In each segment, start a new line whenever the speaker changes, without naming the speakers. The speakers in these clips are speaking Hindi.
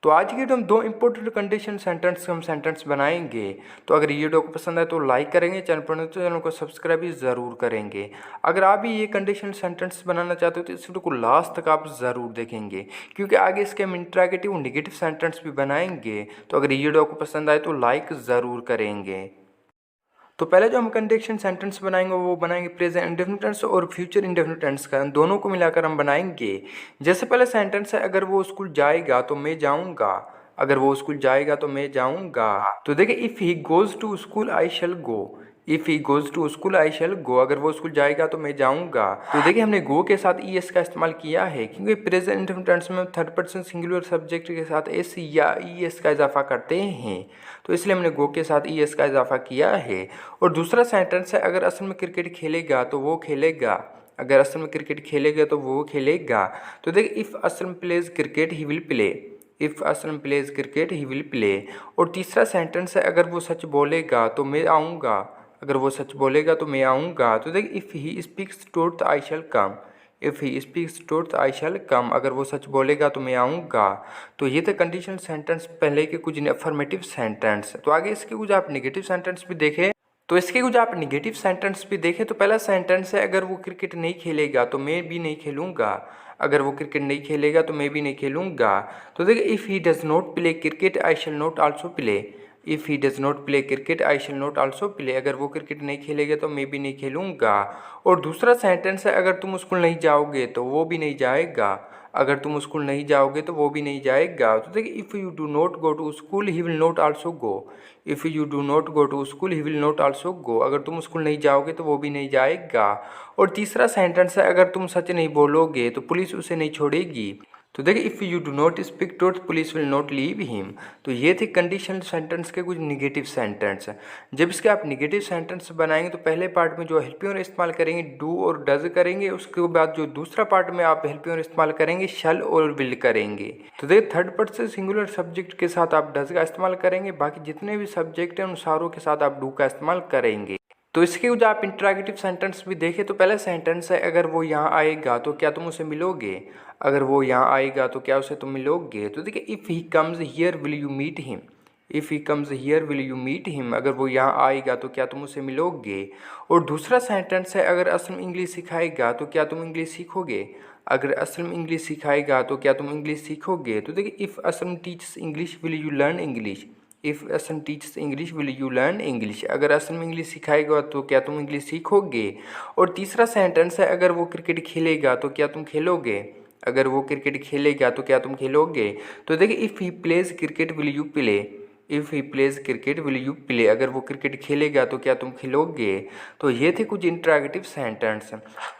तो आज की वीडियो हम दो इंपॉर्टेंट कंडीशन सेंटेंस हम सेंटेंस बनाएंगे। तो अगर ये वीडियो को पसंद आए तो लाइक करेंगे, चैनल पर नए तो चैनल को सब्सक्राइब भी ज़रूर करेंगे। अगर आप भी ये कंडीशन सेंटेंस बनाना चाहते हो तो इस वीडियो को लास्ट तक आप ज़रूर देखेंगे, क्योंकि आगे इसके हम इंट्रागेटिव और निगेटिव सेंटेंस भी बनाएंगे। तो अगर ये वीडियो को पसंद आए तो लाइक ज़रूर करेंगे। तो पहले जो हम कंडीशन सेंटेंस बनाएंगे वो बनाएंगे प्रेजेंट इंडेफिनिट टेंस और फ्यूचर इंडेफिनिट टेंस का, दोनों को मिलाकर हम बनाएंगे। जैसे पहले सेंटेंस है, अगर वो स्कूल जाएगा तो मैं जाऊंगा। अगर वो स्कूल जाएगा तो मैं जाऊंगा। तो देखिए, if he goes to school I shall go. If he goes to school I shall go, अगर वो स्कूल जाएगा तो मैं जाऊंगा। तो देखिए, हमने गो के साथ ई एस का इस्तेमाल किया है, क्योंकि प्रेजेंट इंडेफिनिट टेंस में थर्ड पर्सन सिंगुलर सब्जेक्ट के साथ एस या ई एस का इजाफा करते हैं, तो इसलिए हमने गो के साथ ई एस का इजाफा किया है। और दूसरा सेंटेंस है, अगर असल में क्रिकेट खेलेगा तो वो खेलेगा। अगर असल में क्रिकेट खेलेगा तो वो खेलेगा। तो देखिए, if Aslam pledge cricket he will play. If Aslam pledge cricket he will play. और तीसरा सेंटेंस है, अगर वो सच बोलेगा तो मैं आऊँगा। अगर वो सच बोलेगा तो मैं आऊँगा। तो देखिए, if he speaks truth I shall come. If he speaks truth I shall come, अगर वो सच बोलेगा तो मैं आऊँगा। तो ये थे कंडीशनल सेंटेंस पहले के कुछ अफर्मेटिव सेंटेंस। तो आगे इसके कुछ आप नेगेटिव सेंटेंस भी देखें। तो इसके कुछ आप नेगेटिव सेंटेंस भी देखें। तो पहला सेंटेंस है, अगर वो क्रिकेट नहीं खेलेगा तो मैं भी नहीं खेलूँगा। अगर वो क्रिकेट नहीं खेलेगा तो मैं भी नहीं खेलूँगा। तो देखिए, if he does not play cricket I shall not also play. If he does not play cricket I shall not also play, अगर वो क्रिकेट नहीं खेलेगा तो मैं भी नहीं खेलूँगा। और दूसरा सेंटेंस है, अगर तुम स्कूल नहीं जाओगे तो वो भी नहीं जाएगा। अगर तुम स्कूल नहीं जाओगे तो वो भी नहीं जाएगा। तो देखिए, if you do not go to school he will not also go. If you do not go to school he will not also go, अगर तुम स्कूल नहीं जाओगे तो वो भी नहीं जाएगा। और तीसरा सेंटेंस है, अगर तुम सच नहीं बोलोगे तो पुलिस उसे नहीं छोड़ेगी। तो देखिए, if you do not speak truth police will not leave him. तो ये थे कंडीशनल सेंटेंस के कुछ निगेटिव सेंटेंस। जब इसके आप निगेटिव सेंटेंस बनाएंगे तो पहले पार्ट में जो हेल्पिंग इस्तेमाल करेंगे डू और डज करेंगे, उसके बाद जो दूसरा पार्ट में आप हेल्पिंग इस्तेमाल करेंगे शल और विल करेंगे। तो देखिए, थर्ड पर्सन सिंगुलर सब्जेक्ट के साथ आप डज का इस्तेमाल करेंगे, बाकी जितने भी सब्जेक्ट हैं उन सारों के साथ आप डू का इस्तेमाल करेंगे। तो इसके कुछ आप इंट्रागेटिव सेंटेंस भी देखें। तो पहला सेंटेंस है, अगर वो यहाँ आएगा तो क्या तुम उसे मिलोगे। अगर वो यहाँ आएगा तो क्या उसे तुम मिलोगे। तो देखिए, if he comes here will you meet him. If he comes here will you meet him, अगर वो यहाँ आएगा तो क्या तुम उसे मिलोगे। और दूसरा सेंटेंस है, अगर असलम इंग्लिश सिखाएगा तो क्या तुम इंग्लिश सीखोगे। अगर असलम इंग्लिश सिखाएगा तो क्या तुम इंग्लिश सीखोगे। तो देखिए, if Aslam teachers English will you learn English. If Aslam teachers English will you learn English, अगर असलम इंग्लिश सिखाएगा तो क्या तुम इंग्लिश सीखोगे। और तीसरा सेंटेंस है, अगर वो क्रिकेट खेलेगा तो क्या तुम खेलोगे। अगर वो क्रिकेट खेलेगा तो क्या तुम खेलोगे। तो देखिए, if he plays cricket will you play. If he plays cricket will you play, अगर वो क्रिकेट खेलेगा तो क्या तुम खेलोगे। तो ये थे कुछ इंट्रागेटिव सेंटेंस।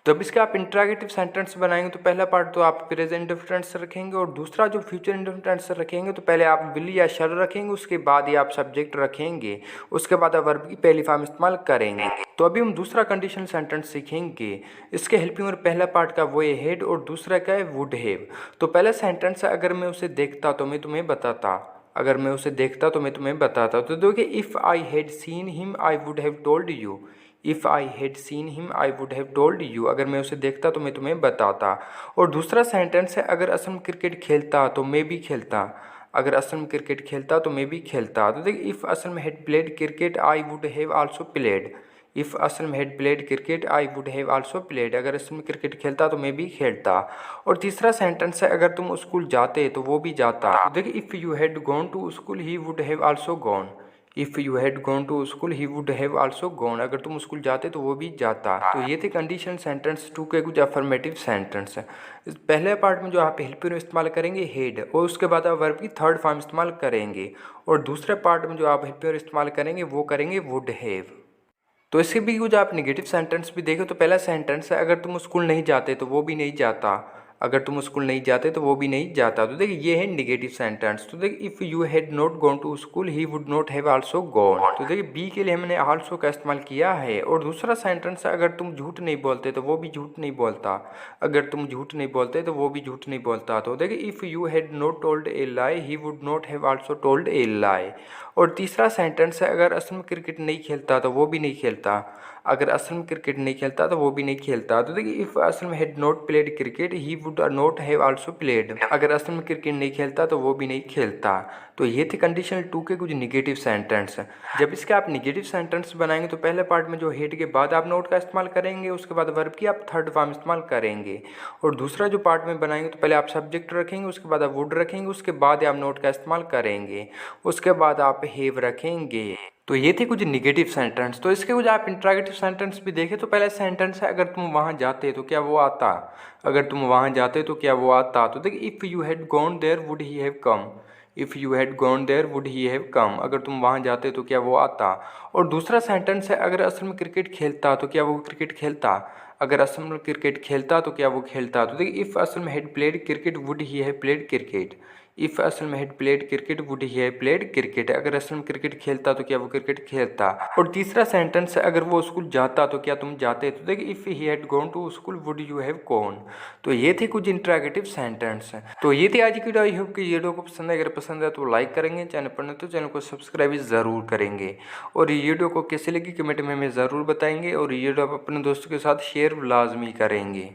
तो अब इसके आप इंट्रागेटिव सेंटेंस बनाएंगे तो पहला पार्ट तो आप प्रेजेंट इंडेफिनिट टेंस रखेंगे, और दूसरा जो फ्यूचर इंडेफिनिट टेंस रखेंगे तो पहले आप विल या शैल रखेंगे, उसके बाद ही आप सब्जेक्ट रखेंगे, उसके बाद आप वर्ब की पहली फॉर्म इस्तेमाल करेंगे। तो अभी हम दूसरा कंडीशन सेंटेंस सीखेंगे। इसके हेल्पिंग और पहला पार्ट का वो हैड और दूसरा का है वुड हैव। तो पहला सेंटेंस है, अगर मैं उसे देखता तो मैं तुम्हें बताता। अगर मैं उसे देखता तो मैं तुम्हें बताता। तो देखिए, if I had seen him I would have told you. If I had seen him I would have told you, अगर मैं उसे देखता तो मैं तुम्हें बताता। और दूसरा सेंटेंस है, अगर असलम क्रिकेट खेलता तो मैं भी खेलता। अगर असलम क्रिकेट खेलता तो मैं भी खेलता। तो देखिए, if Aslam had played cricket I would have also played. If Aslam had played cricket I would have also played, अगर असलम क्रिकेट खेलता तो मैं भी खेलता। और तीसरा सेंटेंस है, अगर तुम स्कूल जाते तो वो भी जाता। तो देखिए, if you had gone to school he would have also gone. If you had gone to school he would have also gone, अगर तुम स्कूल जाते तो वो भी जाता। तो ये थे कंडीशन सेंटेंस टू के कुछ अफर्मेटिव सेंटेंस। इस पहले पार्ट में जो आप हेल्पिंग इस्तेमाल करेंगे हेड, और उसके बाद आप वर्ब की थर्ड फॉर्म इस्तेमाल करेंगे। और दूसरे पार्ट में जो आप हेल्पिंग इस्तेमाल करेंगे वो करेंगे वुड हैव। तो इसके भी कुछ आप नेगेटिव सेंटेंस भी देखो। तो पहला सेंटेंस है, अगर तुम स्कूल नहीं जाते तो वो भी नहीं जाता। अगर तुम स्कूल नहीं जाते तो वो भी नहीं जाता। तो देखिए, ये है नेगेटिव सेंटेंस। तो देखिए, if you had not gone to school he would not have also gone. तो देखिए, बी के लिए हमने आल्सो का इस्तेमाल किया है। और दूसरा सेंटेंस है, अगर तुम झूठ नहीं बोलते तो वो भी झूठ नहीं बोलता। अगर तुम झूठ नहीं बोलते तो वो भी झूठ नहीं बोलता। तो देखिए, if you had not told a lie he would not have also told a lie. और तीसरा सेंटेंस है, अगर असलम क्रिकेट नहीं खेलता तो वो भी नहीं खेलता। अगर असलम क्रिकेट नहीं खेलता तो वो भी नहीं खेलता। तो देखिए, if Aslam had not played cricket he would would not have also played, अगर असल में क्रिकेट नहीं खेलता तो वो भी नहीं खेलता। तो ये थे कंडीशनल टू के कुछ निगेटिव सेंटेंस। जब इसके आप निगेटिव सेंटेंस बनाएंगे तो पहले पार्ट में जो हेड के बाद आप नोट का इस्तेमाल करेंगे, उसके बाद वर्ब की आप थर्ड फॉर्म इस्तेमाल करेंगे। और दूसरा जो पार्ट में बनाएंगे तो पहले आप सब्जेक्ट रखेंगे, उसके बाद आप वुड रखेंगे, उसके बाद आप नोट का इस्तेमाल करेंगे, उसके बाद आप हैव रखेंगे। तो ये थे कुछ निगेटिव सेंटेंस। तो इसके कुछ आप इंट्रोगेटिव सेंटेंस भी देखें तो पहले सेंटेंस है अगर तुम वहाँ जाते तो क्या वो आता, अगर तुम वहाँ जाते तो क्या वो आता। तो देखिए if you had gone there would he have come, if you had gone there would he have come, अगर तुम वहाँ जाते तो क्या वो आता। और दूसरा सेंटेंस है अगर असल में क्रिकेट खेलता तो क्या वो क्रिकेट खेलता, अगर असल में क्रिकेट खेलता तो क्या वो खेलता। तो देखिए इफ़ असल में had played cricket would he have played cricket, if असल में had played cricket would he have played cricket, अगर असल में क्रिकेट खेलता तो क्या वो क्रिकेट खेलता। और तीसरा सेंटेंस है अगर वो स्कूल जाता तो क्या तुम जाते। तो देखिए if he had gone to school would you have gone. तो ये थे कुछ इंट्रोगेटिव सेंटेंस। तो ये थी आज की वीडियो। आई होप कि ये वीडियो को पसंद है, अगर पसंद है तो लाइक करेंगे, चैनल पर नहीं तो चैनल को सब्सक्राइब ज़रूर करेंगे। और ये वीडियो को कैसे लगी कमेंट में हमें ज़रूर बताएंगे, और ये वीडियो आप अपने दोस्तों के साथ शेयर लाजमी करेंगे।